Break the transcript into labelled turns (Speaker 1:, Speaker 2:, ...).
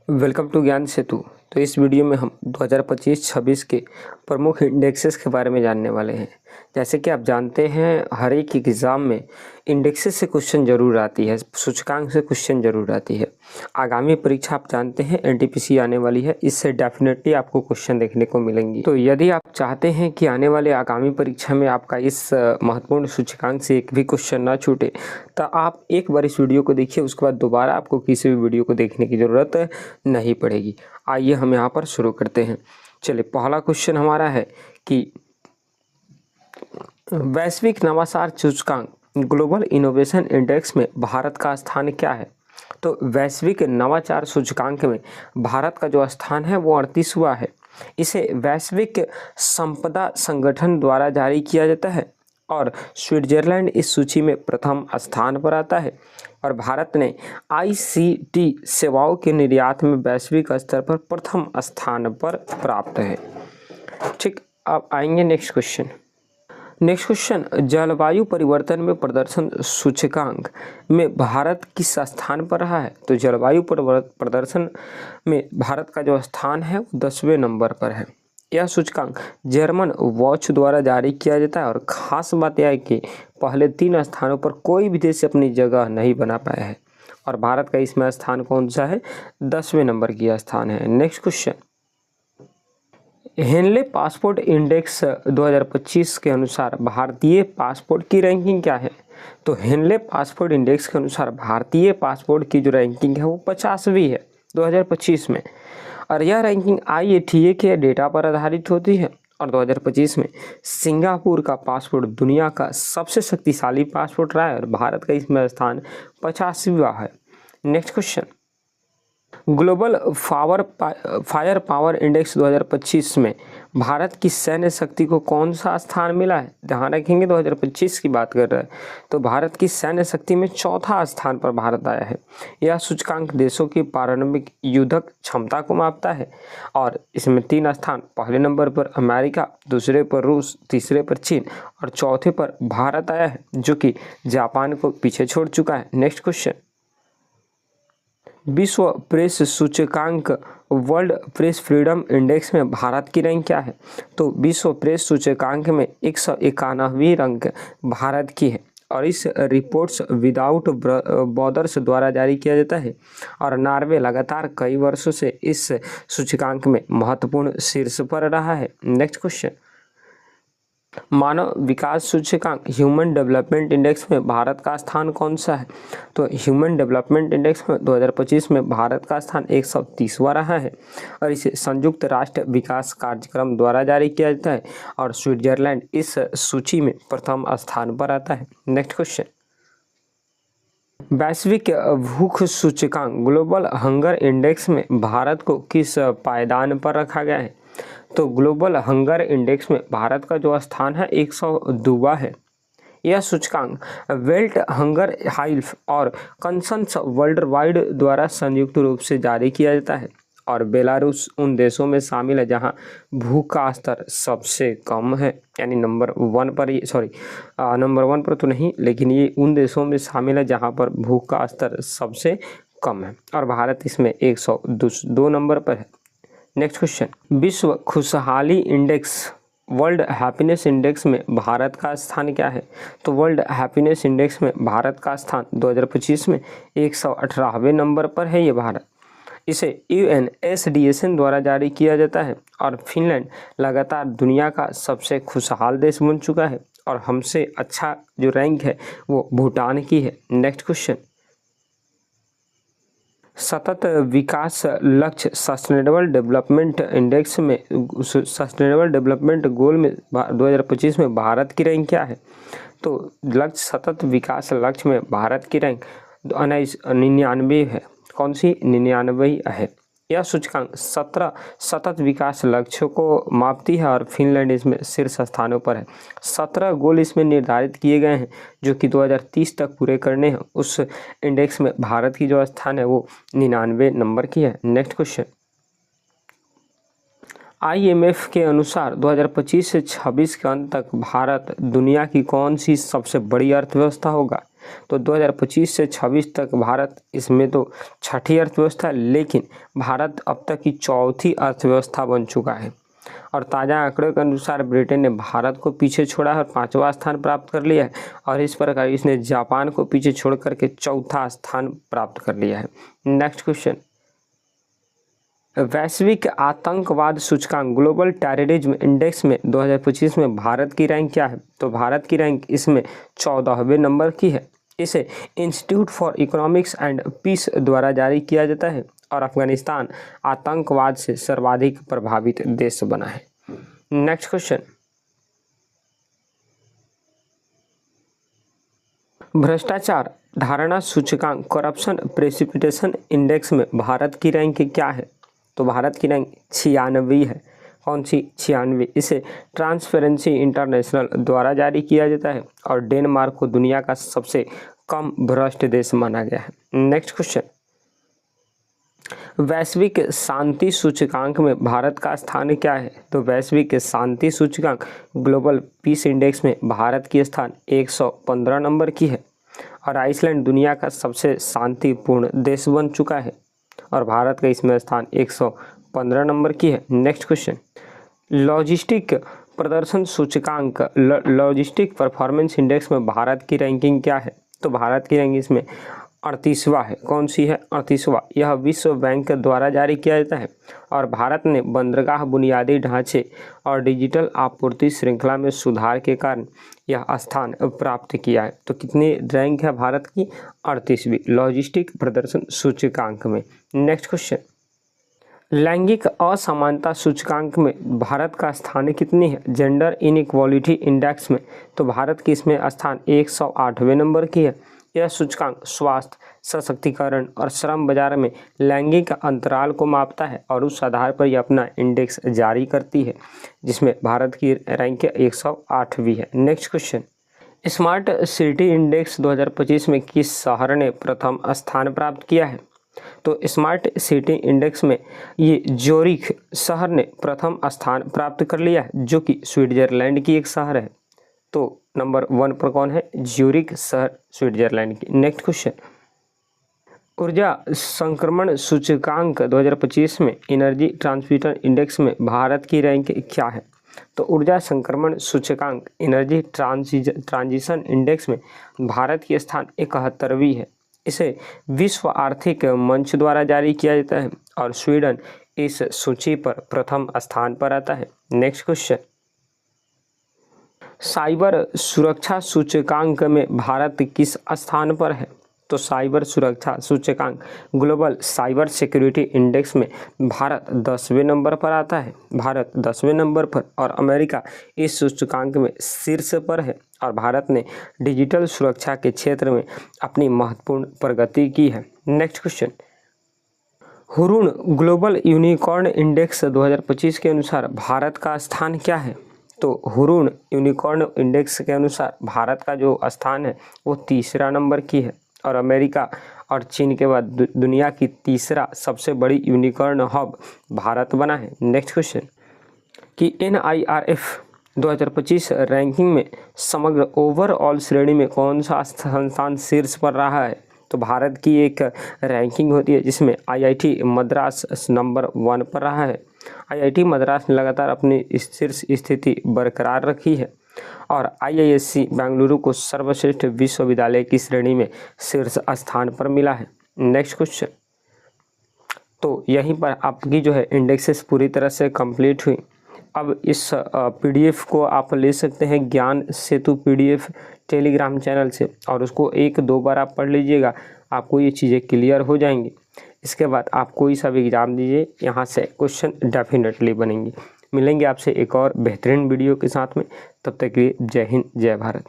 Speaker 1: Welcome to ज्ञान सेतु। तो इस वीडियो में हम 2025-26 के प्रमुख इंडेक्सेस के बारे में जानने वाले हैं। जैसे कि आप जानते हैं, हर एक एग्ज़ाम में इंडेक्सेस से क्वेश्चन ज़रूर आती है, सूचकांक से क्वेश्चन ज़रूर आती है। आगामी परीक्षा आप जानते हैं एनटीपीसी आने वाली है, इससे डेफिनेटली आपको क्वेश्चन देखने को मिलेंगी। तो यदि आप चाहते हैं कि आने वाले आगामी परीक्षा में आपका इस महत्वपूर्ण सूचकांक से एक भी क्वेश्चन ना छूटे, तो आप एक बार इस वीडियो को देखिए, उसके बाद दोबारा आपको किसी भी वीडियो को देखने की ज़रूरत नहीं पड़ेगी। आइए हम यहाँ पर शुरू करते हैं। चलिए, पहला क्वेश्चन हमारा है कि वैश्विक नवाचार सूचकांक ग्लोबल इनोवेशन इंडेक्स में भारत का स्थान क्या है। तो वैश्विक नवाचार सूचकांक में भारत का जो स्थान है वो 38वां है। इसे वैश्विक संपदा संगठन द्वारा जारी किया जाता है और स्विट्जरलैंड इस सूची में प्रथम स्थान पर आता है। और भारत ने आईसीटी सेवाओं के निर्यात में वैश्विक स्तर पर प्रथम स्थान पर प्राप्त है। ठीक, अब आएंगे नेक्स्ट क्वेश्चन। नेक्स्ट क्वेश्चन, जलवायु परिवर्तन में प्रदर्शन सूचकांक में भारत किस स्थान पर रहा है। तो जलवायु प्रदर्शन में भारत का जो स्थान है वो 10वें नंबर पर है। यह सूचकांक जर्मन वॉच द्वारा जारी किया जाता है और ख़ास बात यह है कि पहले 3 स्थानों पर कोई भी देश अपनी जगह नहीं बना पाया है और भारत का इसमें स्थान कौन सा है, 10वें नंबर की स्थान है। Next question, Henley passport index 2025 के अनुसार भारतीय पासपोर्ट की रैंकिंग क्या है। तो हेनले पासपोर्ट इंडेक्स के अनुसार भारतीय पासपोर्ट की जो रैंकिंग है वो 50वीं है 2025 में, और यह रैंकिंग IATA के डेटा पर आधारित होती है। और 2025 में सिंगापुर का पासपोर्ट दुनिया का सबसे शक्तिशाली पासपोर्ट रहा है और भारत का इसमें स्थान 50वां है। Next question, global fire power index 2025 में भारत की सैन्य शक्ति को कौन सा स्थान मिला है। ध्यान रखेंगे 2025 की बात कर रहे हैं, तो भारत की सैन्य शक्ति में 4था स्थान पर भारत आया है। यह सूचकांक देशों की पारंपरिक युद्धक क्षमता को मापता है और इसमें 3 स्थान, पहले नंबर पर अमेरिका, दूसरे पर रूस, तीसरे पर चीन और चौथे पर भारत आया है, जो कि जापान को पीछे छोड़ चुका है। नेक्स्ट क्वेश्चन, विश्व प्रेस सूचकांक वर्ल्ड प्रेस फ्रीडम इंडेक्स में भारत की रैंक क्या है। तो विश्व प्रेस सूचकांक में 191वीं रैंक भारत की है और इस रिपोर्ट्स विदाउट बॉर्डर्स द्वारा जारी किया जाता है और नॉर्वे लगातार कई वर्षों से इस सूचकांक में महत्वपूर्ण शीर्ष पर रहा है। नेक्स्ट क्वेश्चन, मानव विकास सूचकांक ह्यूमन डेवलपमेंट इंडेक्स में भारत का स्थान कौन सा है। तो ह्यूमन डेवलपमेंट इंडेक्स में 2025 में भारत का स्थान 130वां रहा है और इसे संयुक्त राष्ट्र विकास कार्यक्रम द्वारा जारी किया जाता है और स्विट्जरलैंड इस सूची में प्रथम स्थान पर आता है। नेक्स्ट क्वेश्चन, वैश्विक भूख सूचकांक ग्लोबल हंगर इंडेक्स में भारत को किस पायदान पर रखा गया है। तो ग्लोबल हंगर इंडेक्स में भारत का जो स्थान है 102वां है। यह सूचकांक वेल्ट हंगर हाइल्फ और कंसंस वर्ल्ड वाइड द्वारा संयुक्त रूप से जारी किया जाता है और बेलारूस उन देशों में शामिल है जहां भूख का स्तर सबसे कम है, यानी नंबर 1 पर तो नहीं, लेकिन ये उन देशों में शामिल है जहां पर भूख का स्तर सबसे कम है और भारत इसमें 102 नंबर पर है। नेक्स्ट क्वेश्चन, विश्व खुशहाली इंडेक्स वर्ल्ड हैप्पीनेस इंडेक्स में भारत का स्थान क्या है। तो वर्ल्ड हैप्पीनेस इंडेक्स में भारत का स्थान 2025 में 118वें नंबर पर है। ये भारत, इसे UNSDSN द्वारा जारी किया जाता है और फिनलैंड लगातार दुनिया का सबसे खुशहाल देश बन चुका है और हमसे अच्छा जो रैंक है वो भूटान की है। नेक्स्ट क्वेश्चन, सतत विकास लक्ष्य सस्टेनेबल डेवलपमेंट इंडेक्स में सस्टेनेबल डेवलपमेंट गोल में 2025 में भारत की रैंक क्या है। तो लक्ष्य सतत विकास लक्ष्य में भारत की रैंक 99 है। कौन सी, 99 है। यह सूचकांक 17 सतत विकास लक्ष्यों को मापती है और फिनलैंड इसमें शीर्ष स्थानों पर है। 17 गोल इसमें निर्धारित किए गए हैं जो कि 2030 तक पूरे करने हैं। उस इंडेक्स में भारत की जो स्थान है वो 99 नंबर की है। नेक्स्ट क्वेश्चन, IMF के अनुसार 2025 से 26 के अंत तक भारत दुनिया की कौन सी सबसे बड़ी अर्थव्यवस्था होगा। तो 2025 से 26 तक भारत इसमें तो छठी अर्थव्यवस्था, लेकिन भारत अब तक की चौथी अर्थव्यवस्था बन चुका है। और ताज़ा आंकड़ों के अनुसार ब्रिटेन ने भारत को पीछे छोड़ा है और 5वां स्थान प्राप्त कर लिया है, और इस प्रकार इसने जापान को पीछे छोड़ करके चौथा स्थान प्राप्त कर लिया है। नेक्स्ट क्वेश्चन, वैश्विक आतंकवाद सूचकांक ग्लोबल टेररिज्म इंडेक्स में 2025 में भारत की रैंक क्या है? तो भारत की रैंक इसमें 14वें नंबर की है। इसे institute for economics and peace द्वारा जारी किया जाता है, और अफगानिस्तान आतंकवाद से सर्वाधिक प्रभावित देश बना है। नेक्स्ट क्वेश्चन, भ्रष्टाचार धारणा सूचकांक करप्शन प्रेसिपिटेशन इंडेक्स में भारत की रैंक क्या है? तो भारत की रैंक 96 है। कौन सी? 96। इसे ट्रांसपेरेंसी इंटरनेशनल द्वारा जारी किया जाता है, और डेनमार्क को दुनिया का सबसे कम भ्रष्ट देश माना गया है। नेक्स्ट क्वेश्चन, वैश्विक शांति सूचकांक में भारत का स्थान क्या है? तो वैश्विक शांति सूचकांक ग्लोबल पीस इंडेक्स में भारत की स्थान 115 नंबर की है, और आइसलैंड दुनिया का सबसे शांतिपूर्ण देश बन चुका है, और भारत का इसमें स्थान 115 नंबर की है। नेक्स्ट क्वेश्चन, लॉजिस्टिक प्रदर्शन सूचकांक लॉजिस्टिक परफॉर्मेंस इंडेक्स में भारत की रैंकिंग क्या है? तो भारत की रैंक इसमें 38वां है। कौन सी है? 38वां। यह विश्व बैंक द्वारा जारी किया जाता है, और भारत ने बंदरगाह बुनियादी ढांचे और डिजिटल आपूर्ति श्रृंखला में सुधार के कारण यह स्थान प्राप्त किया है। तो कितनी रैंक है भारत की? 38वीं लॉजिस्टिक प्रदर्शन सूचकांक में। नेक्स्ट क्वेश्चन, लैंगिक असमानता सूचकांक में भारत का स्थान कितनी है? जेंडर इनइक्वालिटी इंडेक्स में तो भारत की इसमें स्थान 108वें नंबर की है। यह सूचकांक स्वास्थ्य, सशक्तिकरण और श्रम बाजार में लैंगिक अंतराल को मापता है, और उस आधार पर यह अपना इंडेक्स जारी करती है, जिसमें भारत की रैंक 108वीं है। Next question, smart city index 2025 में किस शहर ने प्रथम स्थान प्राप्त किया है? तो स्मार्ट सिटी इंडेक्स में ये ज्यूरिख शहर ने प्रथम स्थान प्राप्त कर लिया है, जो कि स्विट्जरलैंड की एक शहर है। तो नंबर 1 पर कौन है? ज्यूरिख शहर स्विट्जरलैंड की। नेक्स्ट क्वेश्चन, ऊर्जा संक्रमण सूचकांक 2025 में एनर्जी ट्रांसमिशन इंडेक्स में भारत की रैंक क्या है? तो ऊर्जा संक्रमण सूचकांक एनर्जी ट्रांजिशन इंडेक्स में भारत की स्थान 71वीं है। इसे विश्व आर्थिक मंच द्वारा जारी किया जाता है, और स्वीडन इस सूची पर प्रथम स्थान पर आता है। नेक्स्ट क्वेश्चन, साइबर सुरक्षा सूचकांक में भारत किस स्थान पर है? तो साइबर सुरक्षा सूचकांक ग्लोबल साइबर सिक्योरिटी इंडेक्स में भारत 10वें नंबर पर आता है। भारत 10वें नंबर पर, और अमेरिका इस सूचकांक में शीर्ष पर है, और भारत ने डिजिटल सुरक्षा के क्षेत्र में अपनी महत्वपूर्ण प्रगति की है। Next question, Hurun global unicorn index 2025 के अनुसार भारत का स्थान क्या है? तो हुरून यूनिकॉर्न इंडेक्स के अनुसार भारत का जो स्थान है वो 3रा नंबर की है, और अमेरिका और चीन के बाद दुनिया की 3रा सबसे बड़ी यूनिकॉर्न हब भारत बना है। नेक्स्ट क्वेश्चन, कि NIRF 2025 रैंकिंग में समग्र ओवरऑल श्रेणी में कौन सा संस्थान शीर्ष पर रहा है? तो भारत की एक रैंकिंग होती है जिसमें IIT मद्रास नंबर 1 पर रहा है। IIT मद्रास ने लगातार अपनी शीर्ष स्थिति बरकरार रखी है, और IISc बेंगलुरु को सर्वश्रेष्ठ विश्वविद्यालय की श्रेणी में शीर्ष स्थान पर मिला है। नेक्स्ट क्वेश्चन, तो यहीं पर आपकी जो है इंडेक्सेस पूरी तरह से कंप्लीट हुई। अब इस PDF को आप ले सकते हैं ज्ञान सेतु PDF टेलीग्राम चैनल से, और उसको 1-2 बार आप पढ़ लीजिएगा, आपको ये चीज़ें क्लियर हो जाएंगी। इसके बाद आप कोई सा भी एग्ज़ाम दीजिए, यहाँ से क्वेश्चन डेफिनेटली बनेंगे। मिलेंगे आपसे एक और बेहतरीन वीडियो के साथ में, तब तक के लिए जय हिंद जय भारत।